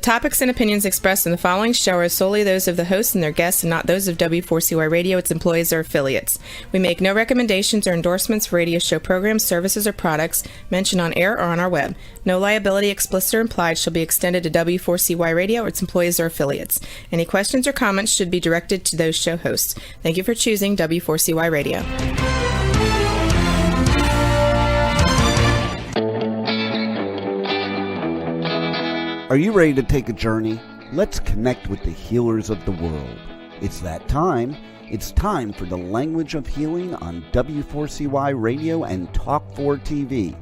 topics and opinions expressed in the following show are solely those of the hosts and their guests and not those of W4CY Radio, its employees, or affiliates. We make no recommendations or endorsements for radio show programs, services, or products mentioned on air or on our web. No liability, explicit or implied, shall be extended to W4CY Radio or its employees or affiliates. Any questions or comments should be directed to those show hosts. Thank you for choosing W4CY Radio. Are you ready to take a journey? Let's connect with the healers of the world. It's that time. It's time for the Language of Healing on W4CY Radio and Talk4 TV.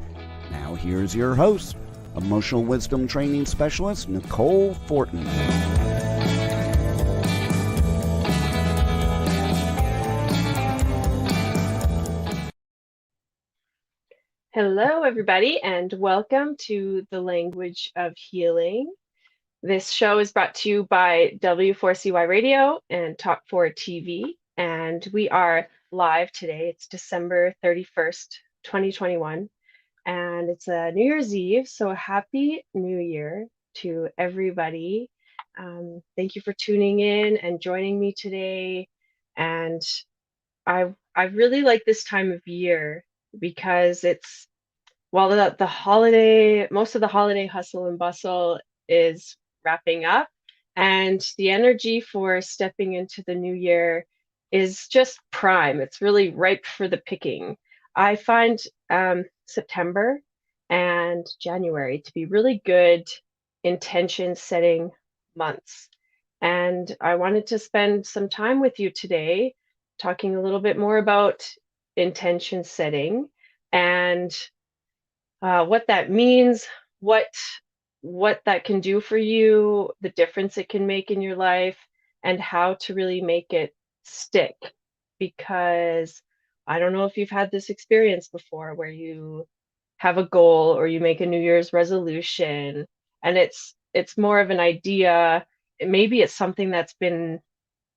Now here's your host, Emotional Wisdom Training Specialist Nicole Fortin. Hello, everybody, and welcome to the Language of Healing. This show is brought to you by W4CY Radio and Talk4 TV, and we are live today. It's December 31st, 2021, and it's a New Year's Eve, so happy New Year to everybody. Thank you for tuning in and joining me today, and I really like this time of year because it's, while the holiday, most of the holiday hustle and bustle is wrapping up, and the energy for stepping into the new year is just prime. It's really ripe for the picking. I find September and January to be really good intention setting months. And I wanted to spend some time with you today talking a little bit more about intention setting and what that means, what that can do for you, the difference it can make in your life, and how to really make it stick. Because I don't know if you've had this experience before where you have a goal or you make a New Year's resolution and it's more of an idea. Maybe it's something that's been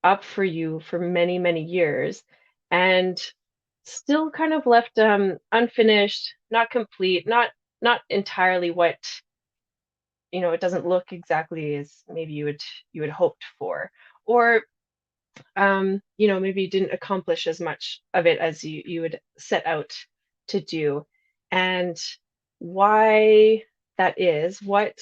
up for you for many, many years and still kind of left unfinished, not complete, not entirely what, it doesn't look exactly as maybe you had hoped for, or maybe you didn't accomplish as much of it as you would set out to do. And why that is, what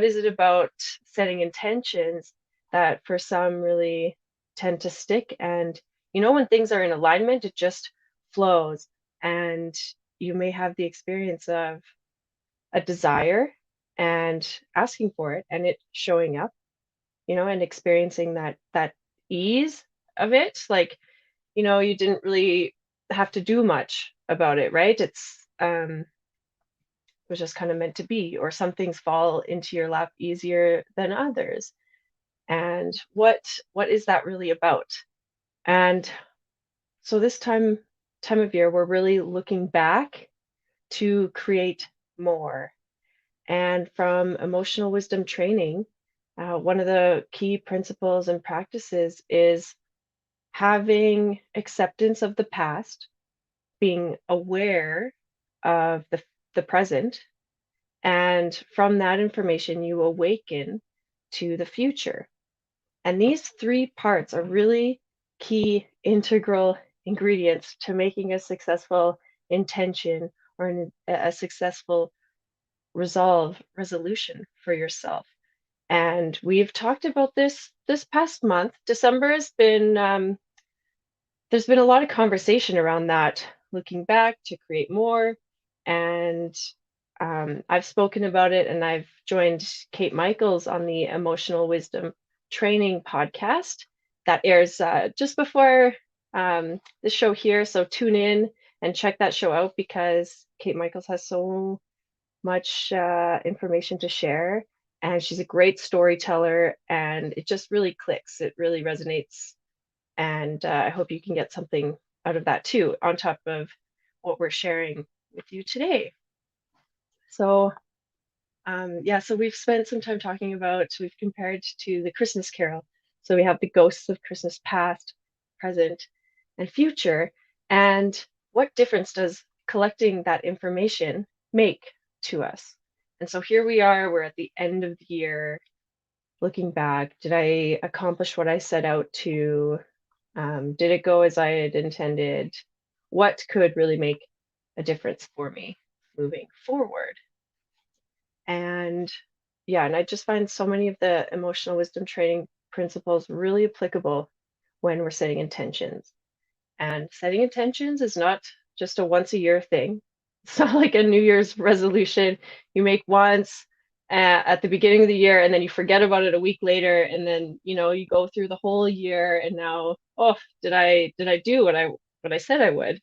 is it about setting intentions that for some really tend to stick? And when things are in alignment, it just flows, and you may have the experience of a desire and asking for it and it showing up, and experiencing that ease of it, like, you didn't really have to do much about it, right? It was just kind of meant to be, or some things fall into your lap easier than others. And what is that really about? And so this time of year, we're really looking back to create more. And from emotional wisdom training, one of the key principles and practices is having acceptance of the past, being aware of the present, and from that information, you awaken to the future. And these three parts are really key, integral ingredients to making a successful intention or a successful resolution for yourself. And we've talked about this past month. December has been, there's been a lot of conversation around that, looking back to create more. And I've spoken about it, and I've joined Kate Michaels on the Emotional Wisdom Training podcast that airs just before the show here. So tune in and check that show out, because Kate Michaels has so much information to share, and she's a great storyteller, and it just really clicks. It really resonates, and I hope you can get something out of that too, on top of what we're sharing with you today. So so we've spent some time talking about, we've compared to the Christmas Carol. So we have the ghosts of Christmas past, present, and future. And what difference does collecting that information make to us? And so here we are, we're at the end of the year. looking back, did I accomplish what I set out to? Did it go as I had intended? What could really make a difference for me moving forward? And yeah, and I just find so many of the emotional wisdom training principles really applicable when we're setting intentions. And setting intentions is not just a once a year thing. It's not like a New Year's resolution you make once at the beginning of the year and then you forget about it a week later and then you go through the whole year and now, oh, did I do what I said I would?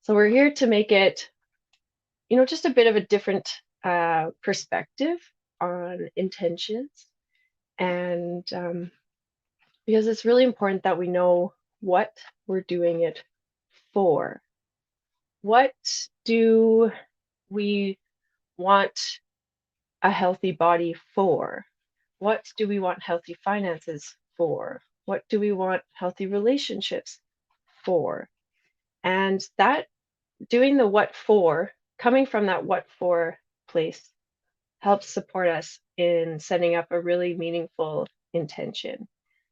So we're here to make it, just a bit of a different perspective on intentions. And because it's really important that we know what we're doing it for. What do we want a healthy body for? What do we want healthy finances for? What do we want healthy relationships for? And that doing the what for, coming from that what for place, helps support us in setting up a really meaningful intention.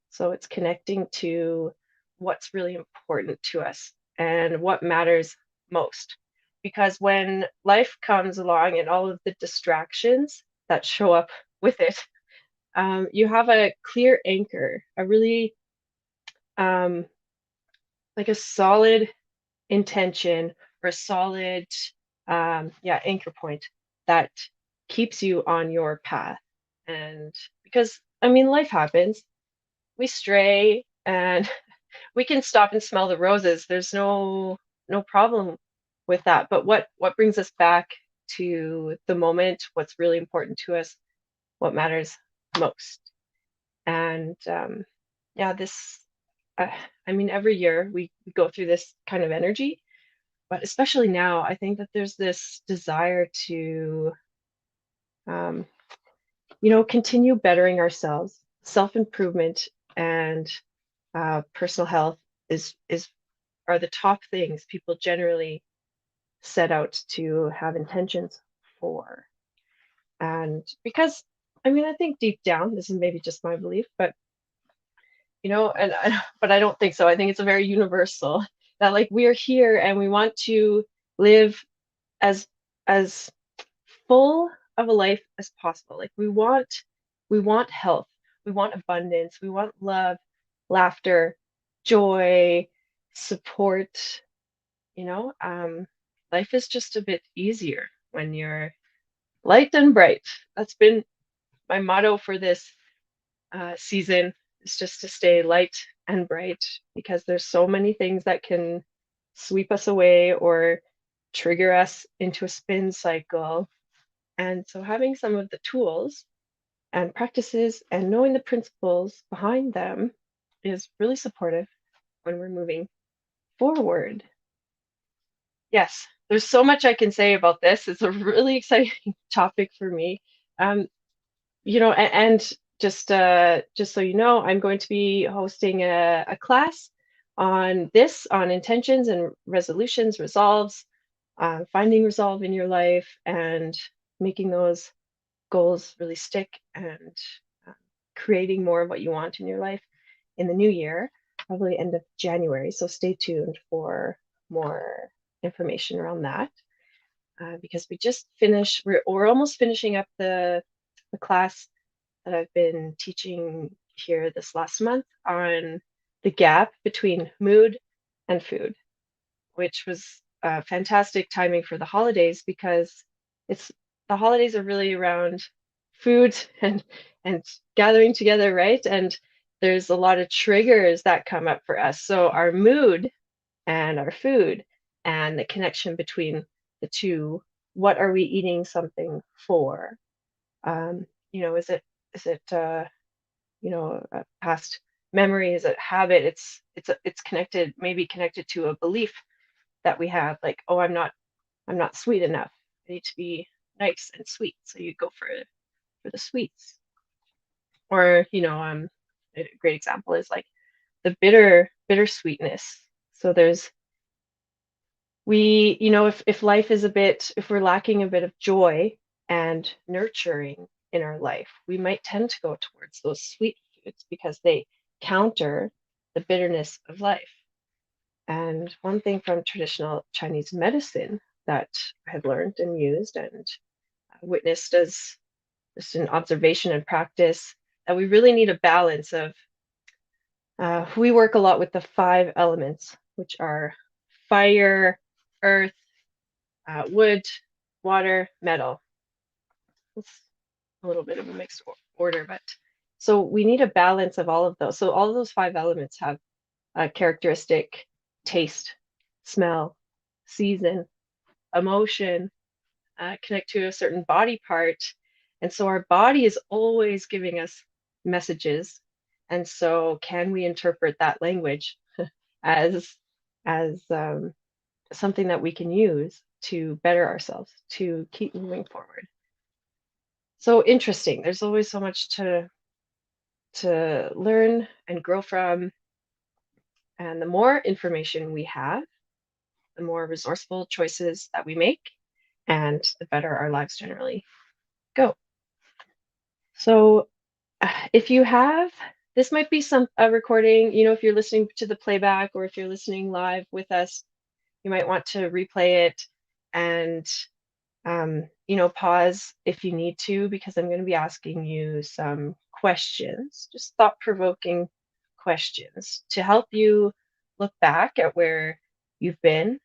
So it's connecting to what's really important to us and what matters most. Because when life comes along and all of the distractions that show up with it, you have a clear anchor, a really um, like a solid intention or a solid anchor point that keeps you on your path. And because I mean life happens, we stray and we can stop and smell the roses. There's no problem with that. But what brings us back to the moment, what's really important to us, what matters most? And yeah, this uh, I mean, every year we go through this kind of energy, but especially now, I think that there's this desire to um, continue bettering ourselves. Self-improvement and personal health is are the top things people generally set out to have intentions for. And because I mean, I think deep down, this is maybe just my belief, but but I don't think so. I think it's a very universal that like we're here and we want to live as as full of a life as possible. Like we want health, we want abundance, we want love, laughter, joy, support, you know. Life is just a bit easier when you're light and bright. That's been my motto for this season, is just to stay light and bright because there's so many things that can sweep us away or trigger us into a spin cycle. And so having some of the tools and practices and knowing the principles behind them is really supportive when we're moving forward. Yes, there's so much I can say about this. It's a really exciting topic for me. Um, and just so you know, I'm going to be hosting a class on intentions and resolutions, resolves, finding resolve in your life and making those goals really stick and uh, creating more of what you want in your life in the new year, probably end of January. So stay tuned for more information around that because we're almost finishing up the class that I've been teaching here this last month on the gap between mood and food, which was fantastic timing for the holidays because it's the holidays are really around food and gathering together, right? And there's a lot of triggers that come up for us. So our mood and our food and the connection between the two, what are we eating something for? Is it a past memory? Is it habit? It's connected, maybe connected to a belief that we have, like, oh, I'm not sweet enough. I need to be nice and sweet. So you go for the sweets. Or, a great example is like the bitter sweetness. So if life is if we're lacking a bit of joy and nurturing, in our life, we might tend to go towards those sweet foods because they counter the bitterness of life. And one thing from traditional Chinese medicine that I have learned and used and witnessed as just an observation and practice, that we really need a balance of, we work a lot with the 5 elements, which are fire, earth, wood, water, metal. It's a little bit of a mixed order, but so we need a balance of all of those. So all of those 5 elements have a characteristic taste, smell, season, emotion, connect to a certain body part. And so our body is always giving us messages. And so can we interpret that language as something that we can use to better ourselves, to keep moving forward? So interesting. There's always so much to learn and grow from. And the more information we have, the more resourceful choices that we make, and the better our lives generally go. So if you have, this might be a recording, if you're listening to the playback or if you're listening live with us, you might want to replay it and pause if you need to, because I'm going to be asking you some questions, just thought-provoking questions to help you look back at where you've been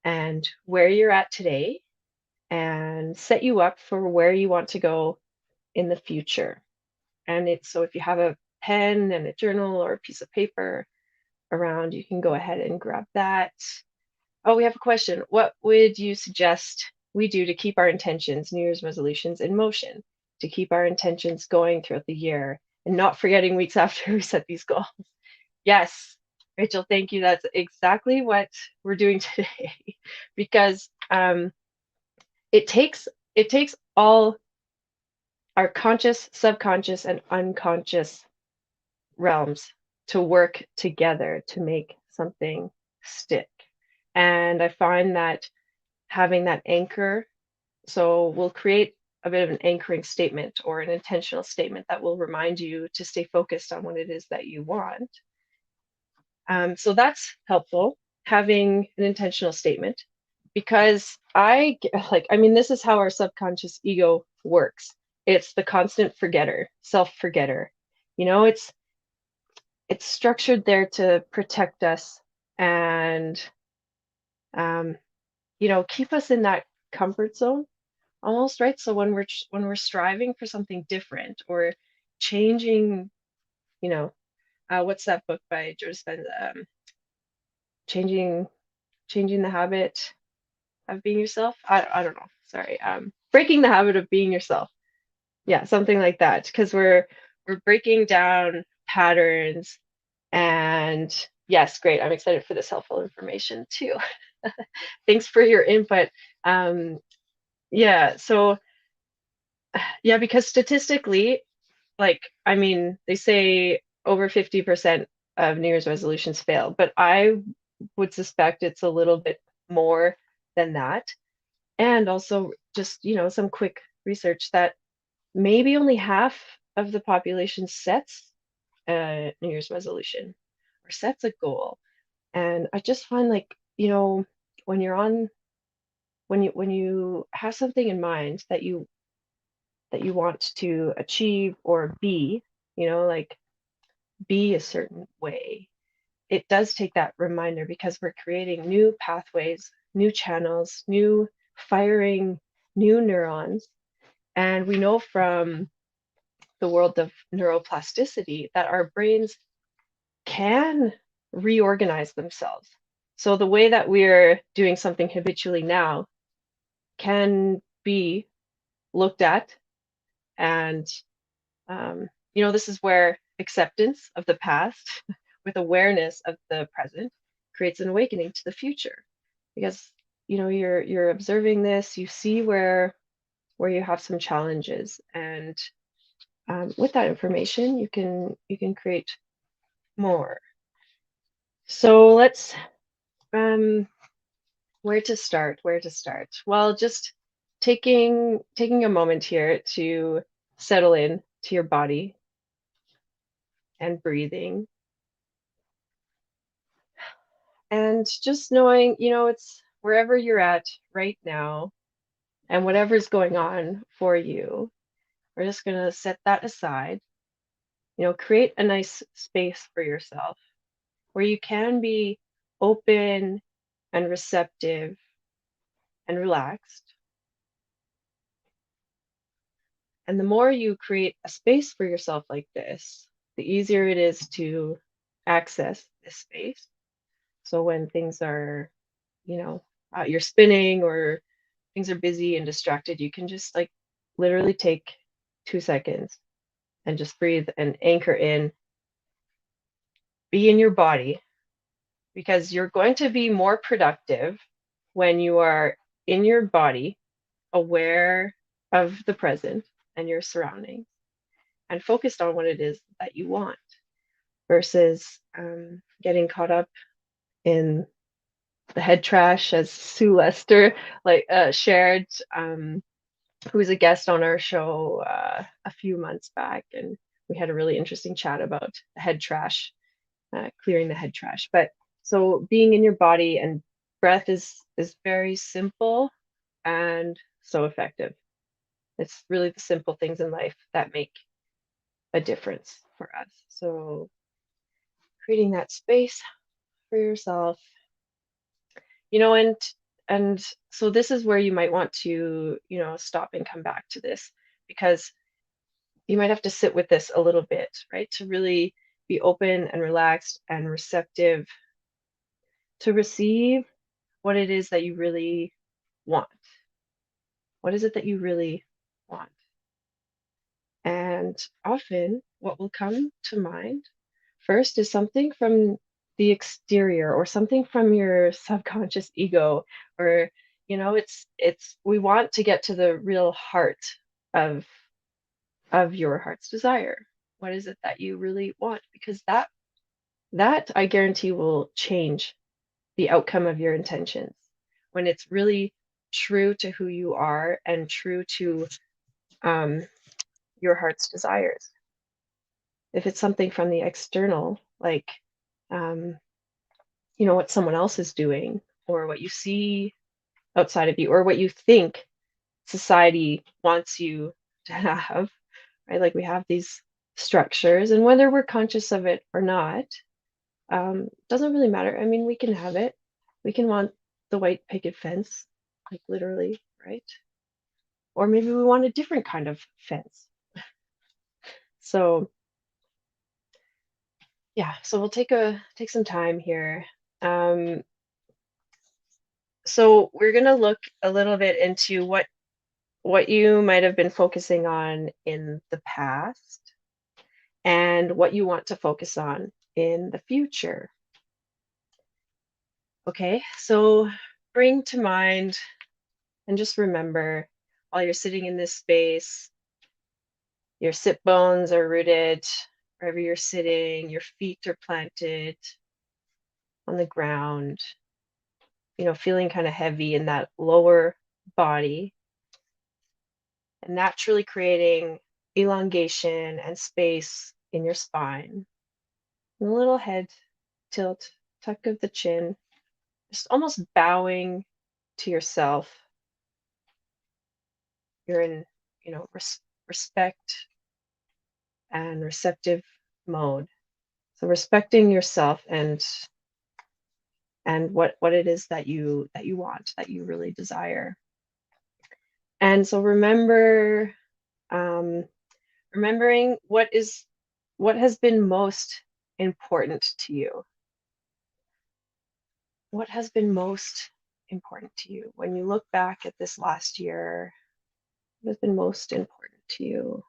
and where you're at today and set you up for where you want to go in the future. And so if you have a pen and a journal or a piece of paper around, you can go ahead and grab that. Oh, we have a question. What would you suggest we do to keep our intentions, New Year's resolutions, in motion, to keep our intentions going throughout the year and not forgetting weeks after we set these goals? Yes, Rachel, thank you. That's exactly what we're doing today, because it takes all our conscious, subconscious, and unconscious realms to work together to make something stick. And I find that having that anchor, so we'll create a bit of an anchoring statement or an intentional statement that will remind you to stay focused on what it is that you want. So that's helpful, having an intentional statement, because this is how our subconscious ego works. It's the constant forgetter, self-forgetter. It's structured there to protect us and keep us in that comfort zone almost, right? So when we're striving for something different or changing, what's that book by Joe Dispenza? Changing the habit of being yourself. I don't know. Sorry. Breaking the habit of being yourself. Yeah, something like that. Because we're breaking down patterns. And yes, great. I'm excited for this helpful information too. Thanks for your input. So because statistically, they say over 50% of New Year's resolutions fail, but I would suspect it's a little bit more than that. And also just, some quick research that maybe only half of the population sets a New Year's resolution or sets a goal. And I just find when you have something in mind that you want to achieve or be, be a certain way, it does take that reminder, because we're creating new pathways, new channels, new firing, new neurons. And we know from the world of neuroplasticity that our brains can reorganize themselves. So the way that we're doing something habitually now can be looked at, and this is where acceptance of the past with awareness of the present creates an awakening to the future, because you're observing this, you see where you have some challenges, and with that information you can create more. So let's where to start? Well, just taking a moment here to settle in to your body and breathing. And just knowing, it's wherever you're at right now and whatever's going on for you, we're just going to set that aside. Create a nice space for yourself where you can be open and receptive and relaxed. And the more you create a space for yourself like this, the easier it is to access this space. So when things are, you're spinning or things are busy and distracted, you can just like literally take 2 seconds and just breathe and anchor in, be in your body, because you're going to be more productive when you are in your body, aware of the present and your surroundings, and focused on what it is that you want versus getting caught up in the head trash, as Sue Lester shared, who was a guest on our show a few months back, and we had a really interesting chat about head trash, clearing the head trash. But so being in your body and breath is very simple and so effective. It's really the simple things in life that make a difference for us. So creating that space for yourself, and so this is where you might want to, stop and come back to this, because you might have to sit with this a little bit, right? To really be open and relaxed and receptive to receive what it is that you really want. What is it that you really want? And often what will come to mind first is something from the exterior or something from your subconscious ego, or it's we want to get to the real heart of your heart's desire. What is it that you really want? Because that I guarantee will change the outcome of your intentions when it's really true to who you are and true to your heart's desires. If it's something from the external, like what someone else is doing, or what you see outside of you, or what you think society wants you to have, right? Like we have these structures, and whether we're conscious of it or not, doesn't really matter. I mean, we can have it. We can want the white picket fence, like literally, right? Or maybe we want a different kind of fence. So yeah, so we'll take some time here. So we're gonna look a little bit into what you might have been focusing on in the past and what you want to focus on in the future. Okay, so bring to mind and just remember, while you're sitting in this space, your sit bones are rooted wherever you're sitting, your feet are planted on the ground, feeling kind of heavy in that lower body, and naturally creating elongation and space in your spine. And a little head tilt, tuck of the chin, just almost bowing to yourself. You're in, respect and receptive mode. So respecting yourself and what it is that you want, that you really desire. And so remembering what has been most important to you. What has been most important to you? When you look back at this last year, what has been most important to you?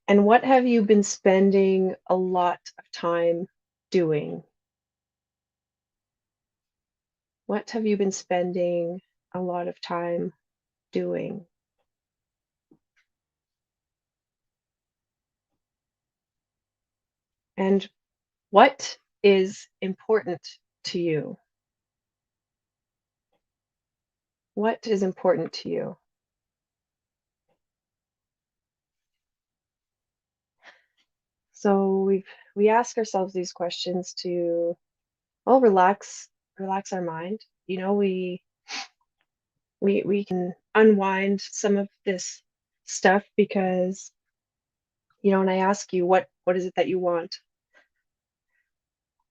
And what have you been spending a lot of time doing? What have you been spending a lot of time doing? And what is important to you? What is important to you? So we ask ourselves these questions to, well, relax our mind. You know, we can unwind some of this stuff because, you know, when I ask you what is it that you want,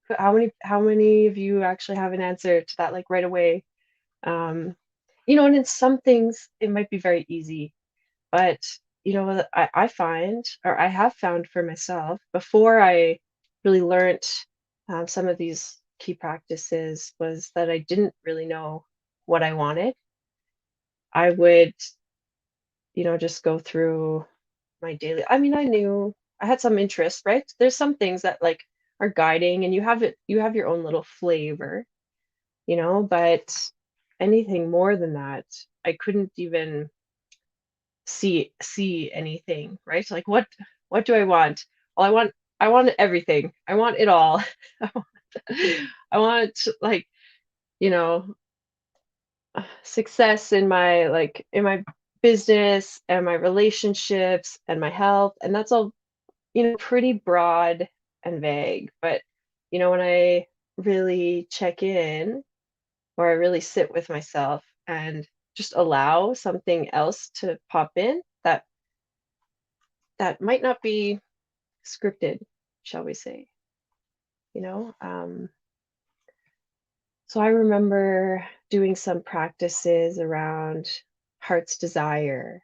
how many of you actually have an answer to that like right away? Um, you know, and in some things it might be very easy, but you know, I find, or I have found for myself before I really learned some of these key practices, was that I didn't really know what I wanted. I would, you know, just go through my daily, I mean, I knew I had some interest, right? There's some things that like are guiding, and you have your own little flavor, you know, but anything more than that, I couldn't even see anything, right? Like what do I want? Well, I want everything. I want it all. I want, I want like, you know, success in my like in my business and my relationships and my health, and that's all, you know, pretty broad and vague. But you know, when I really check in, or I really sit with myself and just allow something else to pop in that might not be scripted, shall we say, you know? So I remember doing some practices around heart's desire,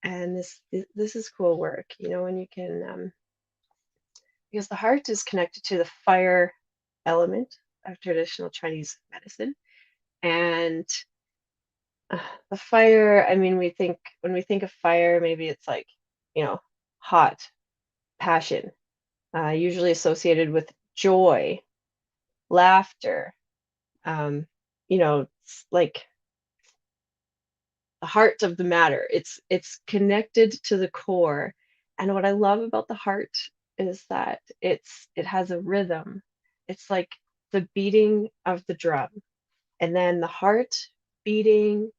and this is cool work, you know, when you can, because the heart is connected to the fire element of traditional Chinese medicine, and uh, the fire. I mean, when we think of fire, maybe it's like, you know, hot passion, usually associated with joy, laughter, you know, it's like the heart of the matter. It's connected to the core. And what I love about the heart is that it has a rhythm. It's like the beating of the drum. And then the heart beating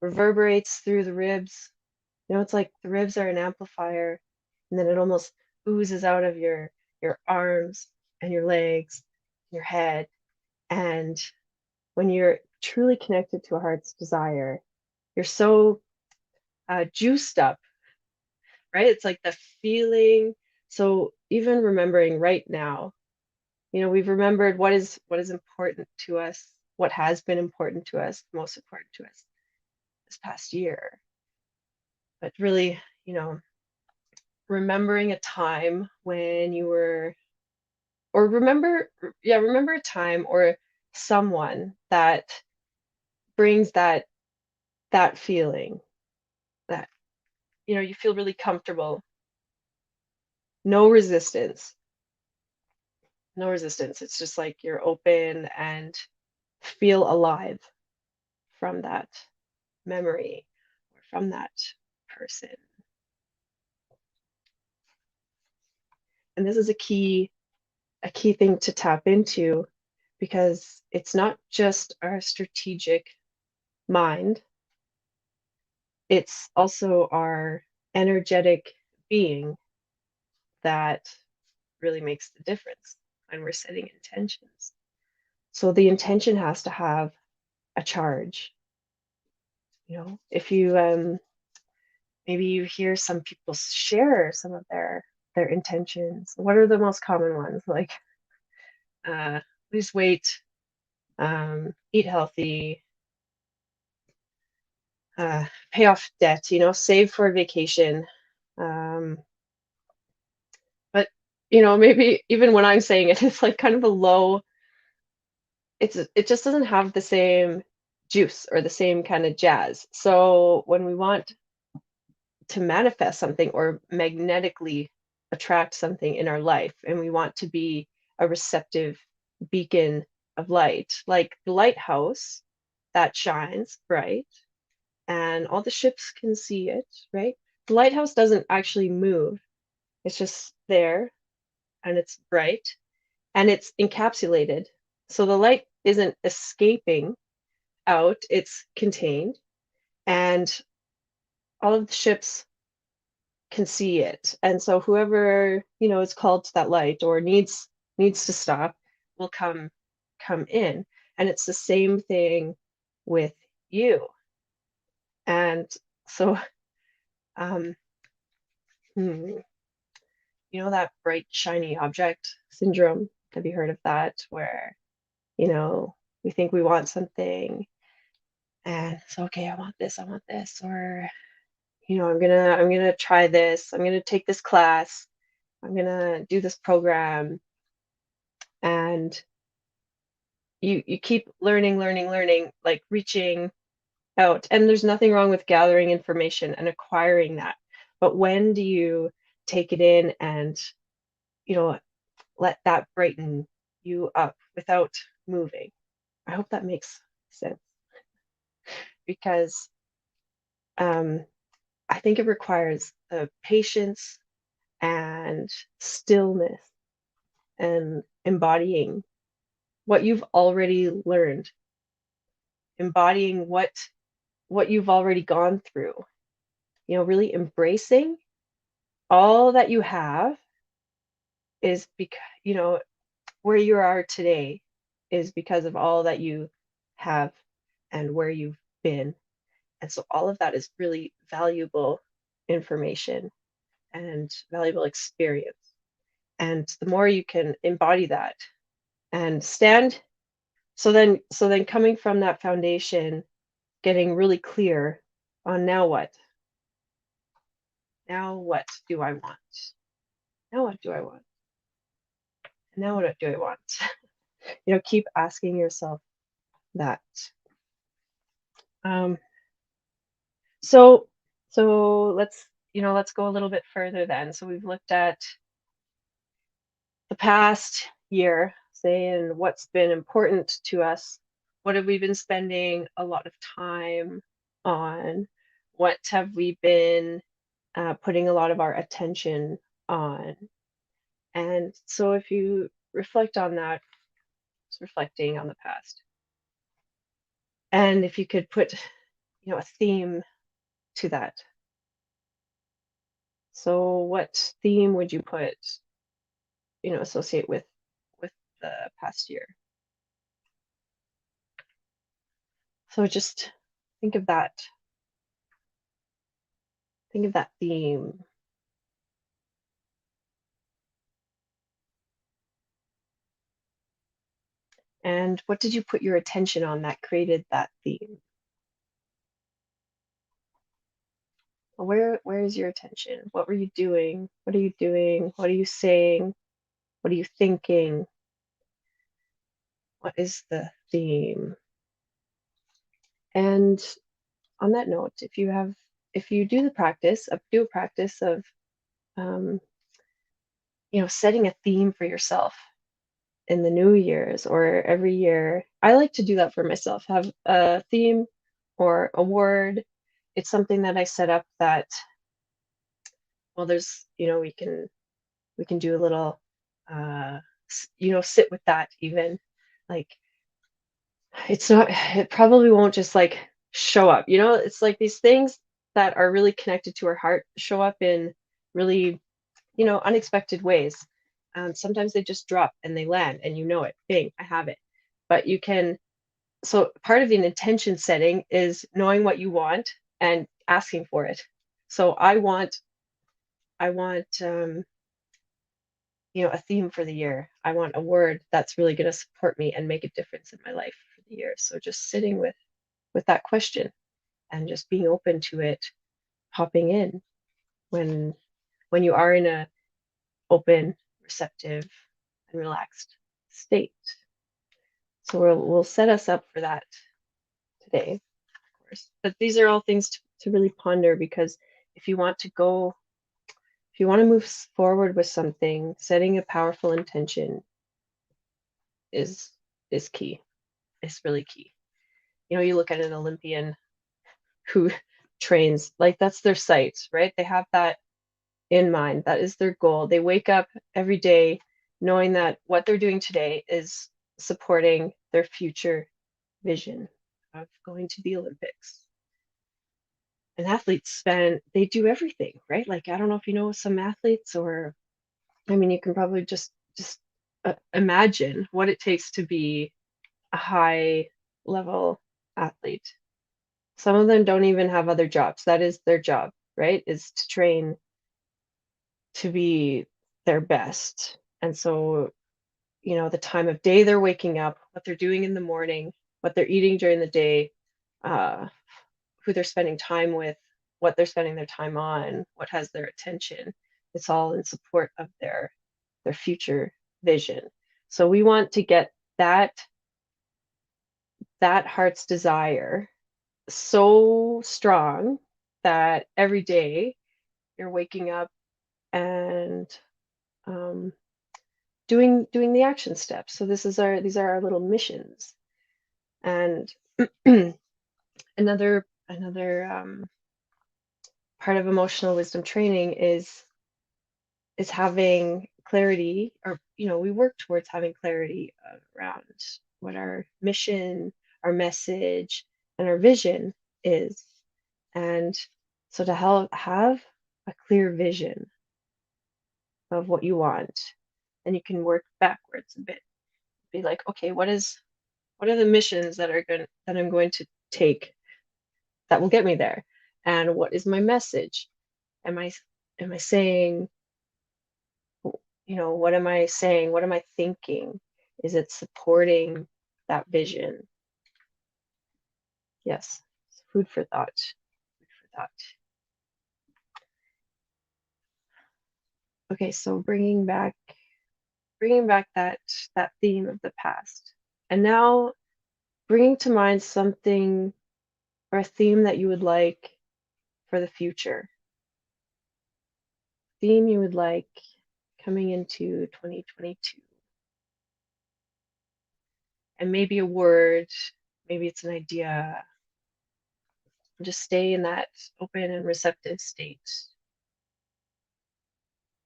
reverberates through the ribs. You know, it's like the ribs are an amplifier, and then it almost oozes out of your arms and your legs, your head. And when you're truly connected to a heart's desire, you're so juiced up, right? It's like the feeling. So even remembering right now, you know, we've remembered what is important to us, what has been important to us, most important to us this past year. But really, you know, remembering a time when you were, or remember a time or someone that brings that feeling, that, you know, you feel really comfortable, no resistance, no resistance. It's just like you're open and feel alive from that memory or from that person. And this is a key thing to tap into, because it's not just our strategic mind, it's also our energetic being that really makes the difference when we're setting intentions. So the intention has to have a charge. You know, if you maybe you hear some people share some of their intentions. What are the most common ones? Like uh, lose weight, eat healthy, pay off debt. You know, save for a vacation. Um, but you know, maybe even when I'm saying it, it's like kind of a low. It just doesn't have the same juice or the same kind of jazz. So when we want to manifest something or magnetically attract something in our life, and we want to be a receptive beacon of light, like the lighthouse that shines bright and all the ships can see it, right? The lighthouse doesn't actually move, it's just there, and it's bright and it's encapsulated. So the light isn't escaping out, it's contained, and all of the ships can see it. And so whoever, is called to that light or needs to stop will come in. And it's the same thing with you. And so um that bright shiny object syndrome, have you heard of that? Where, we think we want something and it's okay, I want this, or I'm gonna try this, I'm gonna take this class, I'm gonna do this program, and you keep learning, like reaching out. And there's nothing wrong with gathering information and acquiring that. But when do you take it in and, let that brighten you up without moving? I hope that makes sense, because I think it requires patience and stillness and embodying what you've already learned, embodying what you've already gone through, really embracing all that you have is because, where you are today is because of all that you have and where you've been. And so all of that is really valuable information and valuable experience. And the more you can embody that and stand, so then coming from that foundation, getting really clear on now what? Now what do I want? Now what do I want? Now what do I want? Keep asking yourself that. So let's go a little bit further then. So we've looked at the past year, saying what's been important to us. What have we been spending a lot of time on? What have we been putting a lot of our attention on? And so if you reflect on that, it's reflecting on the past. And if you could put, a theme to that. So what theme would you put, associate with the past year? So just think of that. Think of that theme. And what did you put your attention on that created that theme? Where is your attention? What were you doing? What are you doing? What are you saying? What are you thinking? What is the theme? And on that note, if you do a practice of setting a theme for yourself in the new year's or every year. I like to do that for myself, have a theme or a word. It's something that I set up that, well, there's, we can do a little, sit with that even. Like, it probably won't just like show up, it's like these things that are really connected to our heart show up in really, unexpected ways. Sometimes they just drop and they land and it, bing, I have it. But so part of the intention setting is knowing what you want and asking for it. So I want, a theme for the year. I want a word that's really going to support me and make a difference in my life for the year. So just sitting with that question and just being open to it, popping in when you are in a open, receptive, and relaxed state. So we'll set us up for that today, of course. But these are all things to really ponder, because if you want to move forward with something, setting a powerful intention is key. It's really key. You look at an Olympian who trains, like that's their sight, right? They have that in mind. That is their goal. They wake up every day knowing that what they're doing today is supporting their future vision of going to the Olympics. and athletes they do everything, right? Like, I don't know if you know some athletes, or I mean, you can probably just imagine what it takes to be a high level athlete. Some of them don't even have other jobs. That is their job, right? Is to train to be their best. And so, the time of day they're waking up, what they're doing in the morning, what they're eating during the day, uh, who they're spending time with, what they're spending their time on, what has their attention. It's all in support of their future vision. So we want to get that heart's desire so strong that every day you're waking up and doing the action steps. So these are our little missions. And another part of emotional wisdom training is having clarity, or we work towards having clarity around what our mission, our message, and our vision is. And so to have a clear vision of what you want, and you can work backwards a bit. Be like, okay, what are the missions that I'm going to take that will get me there? And what is my message? Am I saying, what am I saying? What am I thinking? Is it supporting that vision? Yes, food for thought. Food for thought. Okay, so bringing back that theme of the past, and now bringing to mind something or a theme that you would like for the future. Theme you would like coming into 2022. And maybe a word, maybe it's an idea. Just stay in that open and receptive state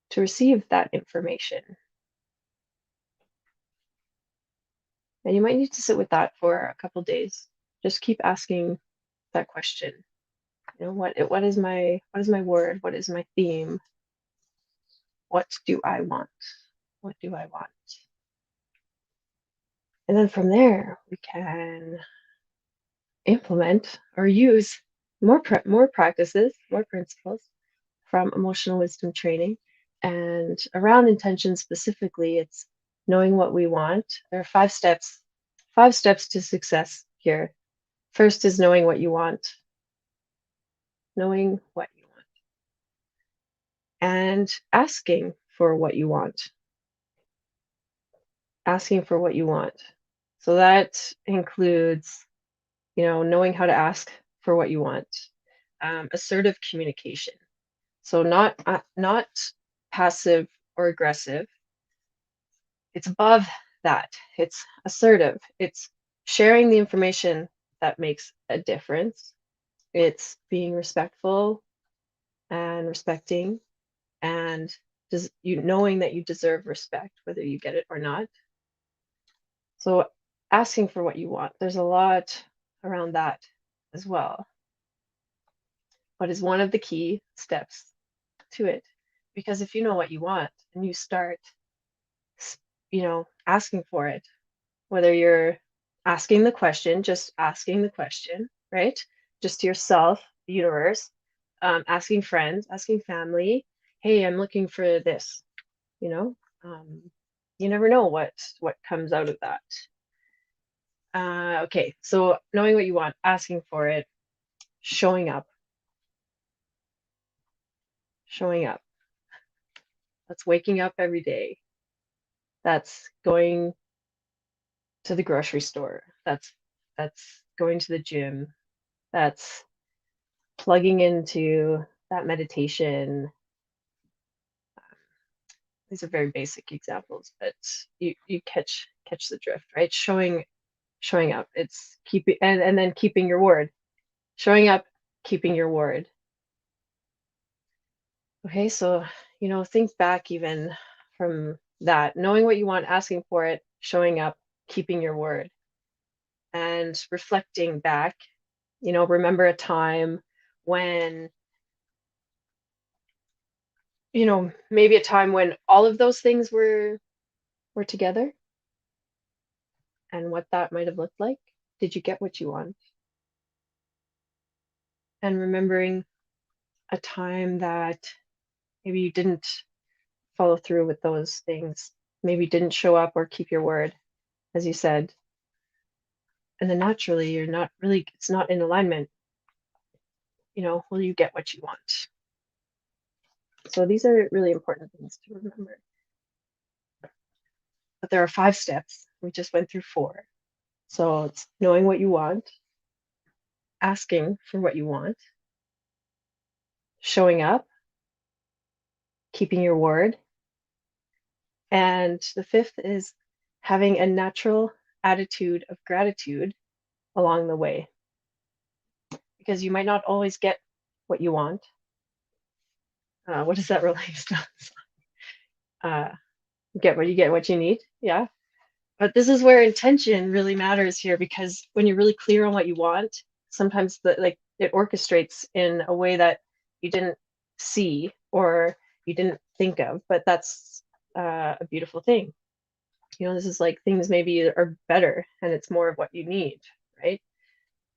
to receive that information. And you might need to sit with that for a couple days. Just keep asking that question. What is my word? What is my theme? What do I want? What do I want? And then from there, we can implement or use more practices, more principles from emotional wisdom training. And around intention specifically, it's knowing what we want. There are 5 steps to success here. First is knowing what you want. Knowing what you want. And asking for what you want. Asking for what you want. So that includes, knowing how to ask for what you want. Assertive communication. So not passive or aggressive. It's above that. It's assertive. It's sharing the information that makes a difference. It's being respectful and respecting, and knowing that you deserve respect, whether you get it or not. So asking for what you want. There's a lot around that as well. But is one of the key steps to it. Because if you know what you want and you start, asking for it, whether you're asking the question, just asking the question, right? Just to yourself, the universe, asking friends, asking family, hey, I'm looking for this, you never know what comes out of that. Okay, so knowing what you want, asking for it, showing up. That's waking up every day. That's going to the grocery store. That's going to the gym. That's plugging into that meditation. These are very basic examples, but you catch the drift, right? Showing up. It's keeping and then keeping your word. Showing up, keeping your word. Okay, so think back even from that, knowing what you want, asking for it, showing up, keeping your word, and reflecting back. Remember a time when, maybe a time when all of those things were together and what that might have looked like. Did you get what you want? And remembering a time that maybe you didn't follow through with those things, maybe didn't show up or keep your word, as you said. And then naturally, it's not in alignment. Will you get what you want? So these are really important things to remember. But there are 5 steps. We just went through 4. So it's knowing what you want, asking for what you want, showing up, keeping your word. And the 5th is having a natural attitude of gratitude along the way. Because you might not always get what you want. What does that relate to? Get what you need. Yeah. But this is where intention really matters here, because when you're really clear on what you want, sometimes it orchestrates in a way that you didn't see or you didn't think of. But that's a beautiful thing. This is like things maybe are better and it's more of what you need, right?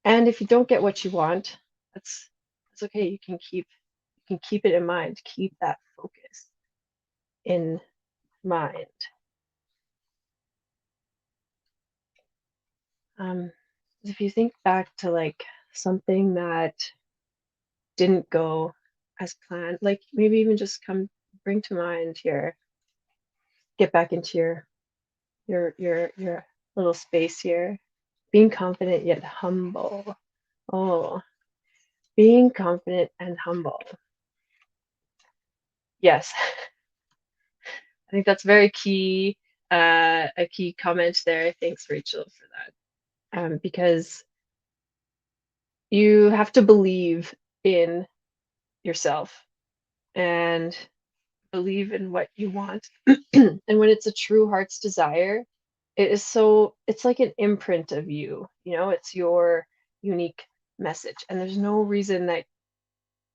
And if you don't get what you want, that's okay. You can keep it in mind. Keep that focus in mind. If you think back to like something that didn't go as planned, like maybe even just bring to mind get back into your little space here. Being confident yet humble. Oh, being confident and humble. Yes, I think that's very key. A key comment there. Thanks, Rachel, for that. Because you have to believe in yourself and believe in what you want. And when it's a true heart's desire, it's like an imprint of you, it's your unique message. And there's no reason that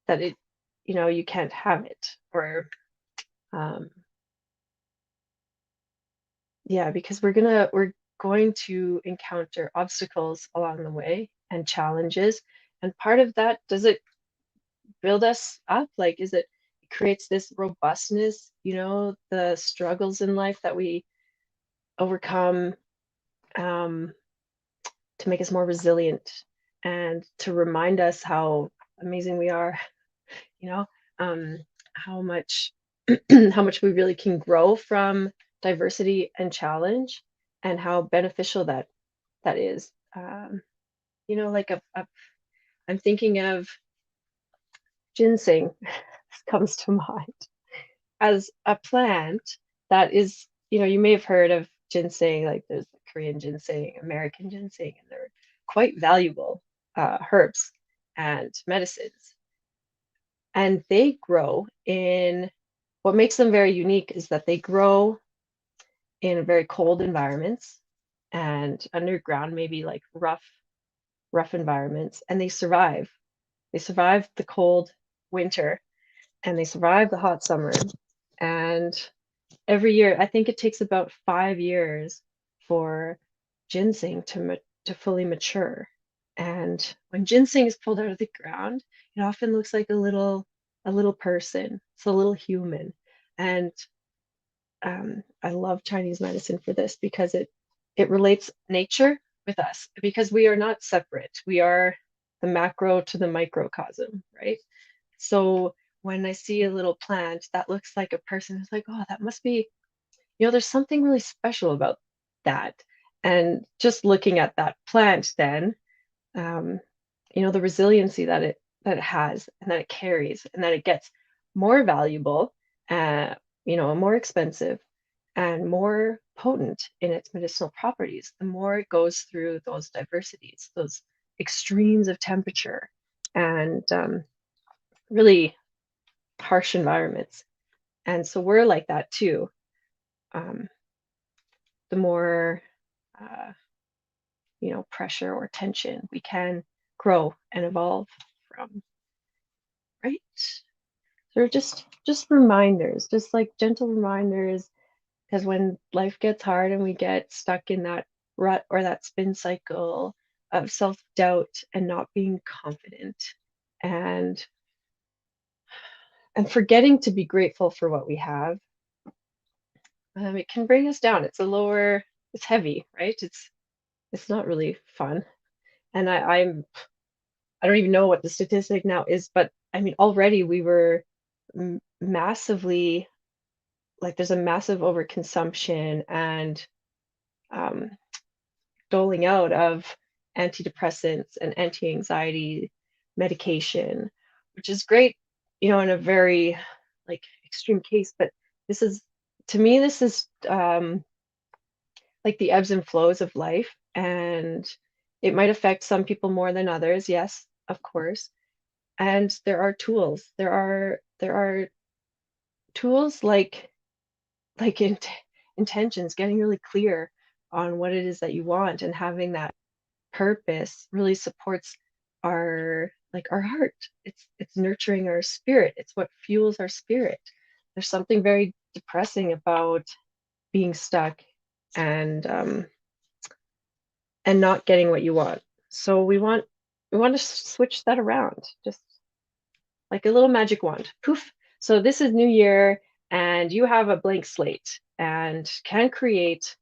it, you can't have it, or yeah, because we're going to encounter obstacles along the way and challenges. And part of that, does it build us up? Like, it creates this robustness, the struggles in life that we overcome, to make us more resilient and to remind us how amazing we are, how much how much we really can grow from diversity and challenge, and how beneficial that is. Like I'm thinking of ginseng comes to mind as a plant that is, you may have heard of ginseng, like there's Korean ginseng, American ginseng, and they're quite valuable herbs and medicines. And they grow in, what makes them very unique is that they grow in very cold environments and underground, maybe like rough environments, and they survive. They survive the cold winter and they survive the hot summer. And every year, I think it takes about 5 years for ginseng to fully mature. And when ginseng is pulled out of the ground, it often looks like a little person. It's a little human. And I love Chinese medicine for this, because it relates nature with us, because we are not separate. We are the macro to the microcosm, right? So when I see a little plant that looks like a person, it's like, oh, that must be, there's something really special about that. And just looking at that plant, then, the resiliency that it has, and that it carries, and that it gets more valuable, more expensive, and more potent in its medicinal properties, the more it goes through those diversities, those extremes of temperature, and really harsh environments. And so we're like that too. The more pressure or tension we can grow and evolve from. right? They're just reminders, just like gentle reminders, because when life gets hard and we get stuck in that rut or that spin cycle of self-doubt and not being confident and forgetting to be grateful for what we have, it can bring us down. It's heavy, right? It's not really fun. And I don't even know what the statistic now is, but I mean, already we were massively, like, there's a massive overconsumption and um, doling out of antidepressants and anti-anxiety medication, which is great, in a very like extreme case. But this is, to me, this is like the ebbs and flows of life, and it might affect some people more than others. Yes, of course. And there are tools. There are tools like intentions, getting really clear on what it is that you want, and having that purpose really supports our heart. It's nurturing our spirit. It's what fuels our spirit. There's something very depressing about being stuck and not getting what you want. So we want to switch that around, just like a little magic wand. Poof. So this is new year, and you have a blank slate and can create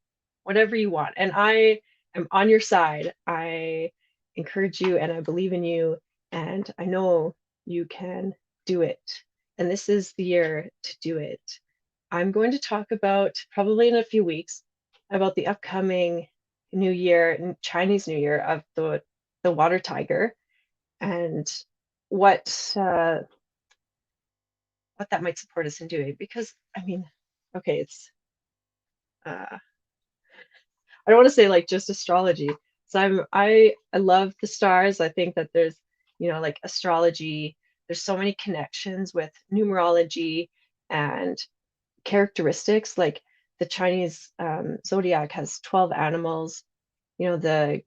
whatever you want. And I am on your side. I encourage you and I believe in you, and I know you can do it. And this is the year to do it. I'm going to talk about, probably in a few weeks, about the upcoming new year, Chinese New Year, of the water tiger, and what that might support us in doing. Because I mean, okay, it's I don't want to say like just astrology. So I love the stars. I think that there's, like astrology, there's so many connections with numerology and characteristics. Like the Chinese zodiac has 12 animals. The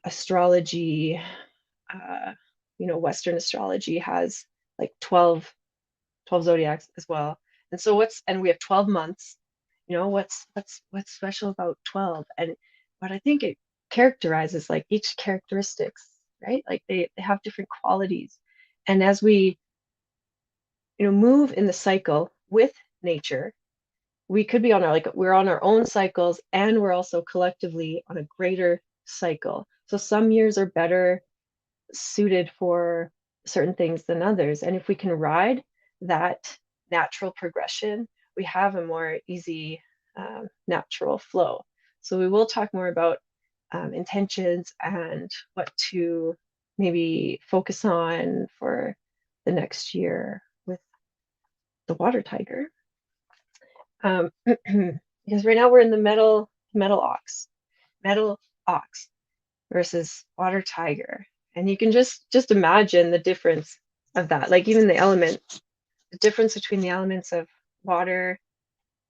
astrology, uh, Western astrology has like 12 zodiacs as well. And so and we have 12 months. What's special about 12? And what I think it characterizes, like each characteristics, right? Like they have different qualities. And as we, move in the cycle with nature, we could be we're on our own cycles, and we're also collectively on a greater cycle. So some years are better suited for certain things than others. And if we can ride that natural progression, we have a more easy natural flow. So we will talk more about intentions and what to maybe focus on for the next year with the water tiger. Because right now we're in the metal ox versus water tiger. And you can just imagine the difference of that. Like even the difference between the elements of water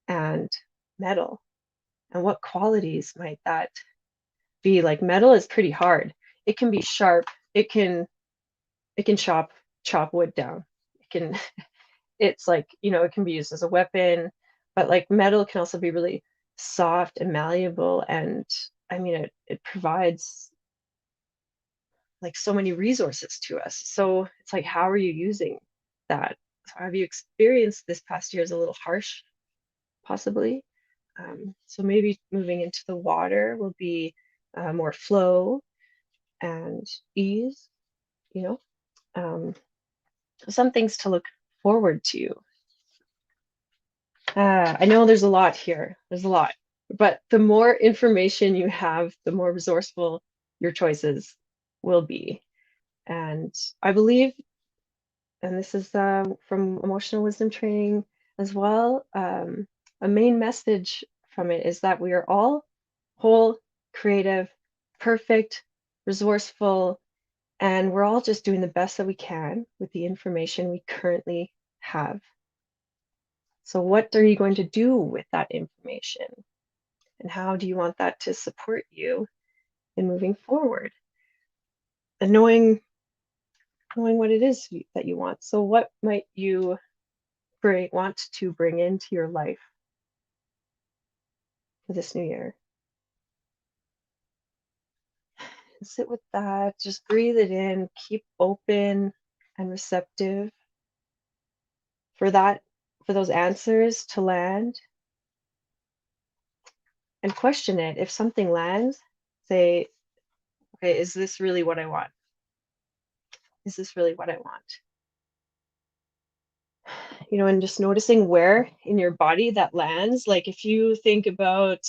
and metal, and what qualities might that be. Like metal is pretty hard. It can be sharp. It can chop wood down. It's like, it can be used as a weapon, but like metal can also be really soft and malleable. And I mean, it provides like so many resources to us. So it's like, how are you using that? So have you experienced this past year as a little harsh, possibly? So maybe moving into the water will be more flow and ease, you know. Some things to look forward to. I know there's a lot here. There's a lot, but the more information you have, the more resourceful your choices will be. And I believe, and this is from emotional wisdom training as well, a main message from it is that we are all whole, creative, perfect, resourceful, and we're all just doing the best that we can with the information we currently have. So what are you going to do with that information? And how do you want that to support you in moving forward? And knowing knowing what it is that you want. So what might you want to bring into your life for this new year? And sit with that, just breathe it in, keep open and receptive for those answers to land. And question it. If something lands, say, okay, is this really what I want? Is this really what I want? And just noticing where in your body that lands. Like if you think about,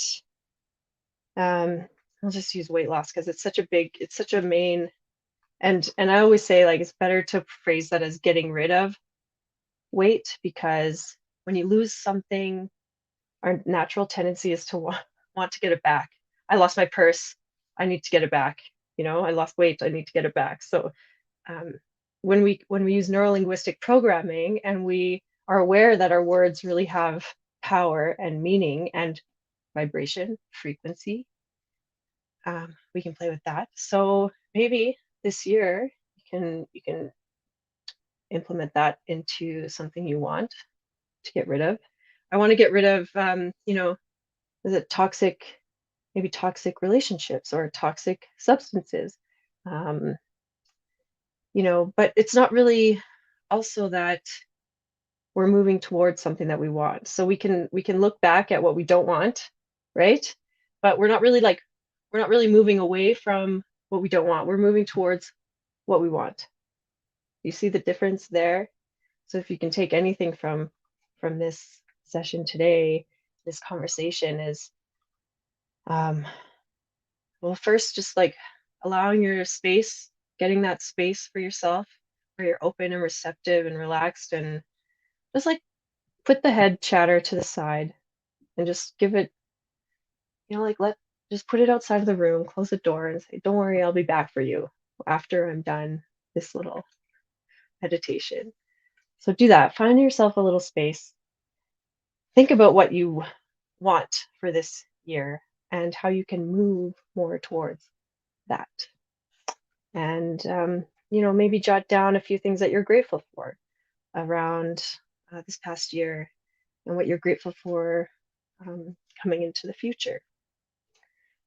I'll just use weight loss because it's such a main, and I always say, like, it's better to phrase that as getting rid of weight, because when you lose something, our natural tendency is to want to get it back. I lost my purse, I need to get it back. I lost weight, I need to get it back. So when we use neurolinguistic programming and we are aware that our words really have power and meaning and vibration, frequency, we can play with that. So maybe this year you can implement that into something you want to get rid of. I want to get rid of, is it toxic relationships or toxic substances. But it's not really also that we're moving towards something that we want. So we can look back at what we don't want, right? But we're not really moving away from what we don't want. We're moving towards what we want. You see the difference there? So if you can take anything from this session today, this conversation is, well, first, just like allowing your space, getting that space for yourself where you're open and receptive and relaxed, and just like put the head chatter to the side and just give it, just put it outside of the room, close the door and say, don't worry, I'll be back for you after I'm done this little meditation. So do that. Find yourself a little space. Think about what you want for this year and how you can move more towards that. And, maybe jot down a few things that you're grateful for around this past year and what you're grateful for coming into the future.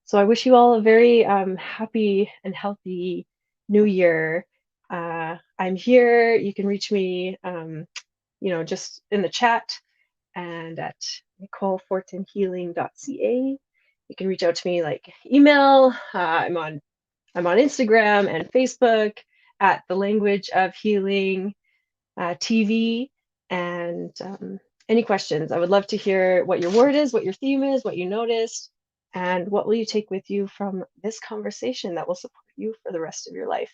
So I wish you all a very happy and healthy new year. I'm here. You can reach me, just in the chat and at NicoleFortinHealing.ca. You can reach out to me like email. I'm on Instagram and Facebook at The Language of Healing TV. And any questions? I would love to hear what your word is, what your theme is, what you noticed, and what will you take with you from this conversation that will support you for the rest of your life.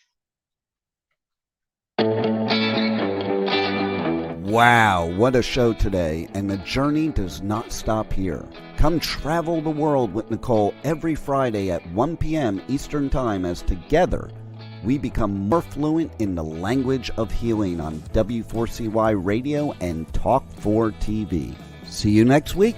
Wow, what a show today, and the journey does not stop here. Come travel the world with Nicole every Friday at 1 p.m. Eastern Time as together we become more fluent in the language of healing on W4CY Radio and Talk 4 TV. See you next week.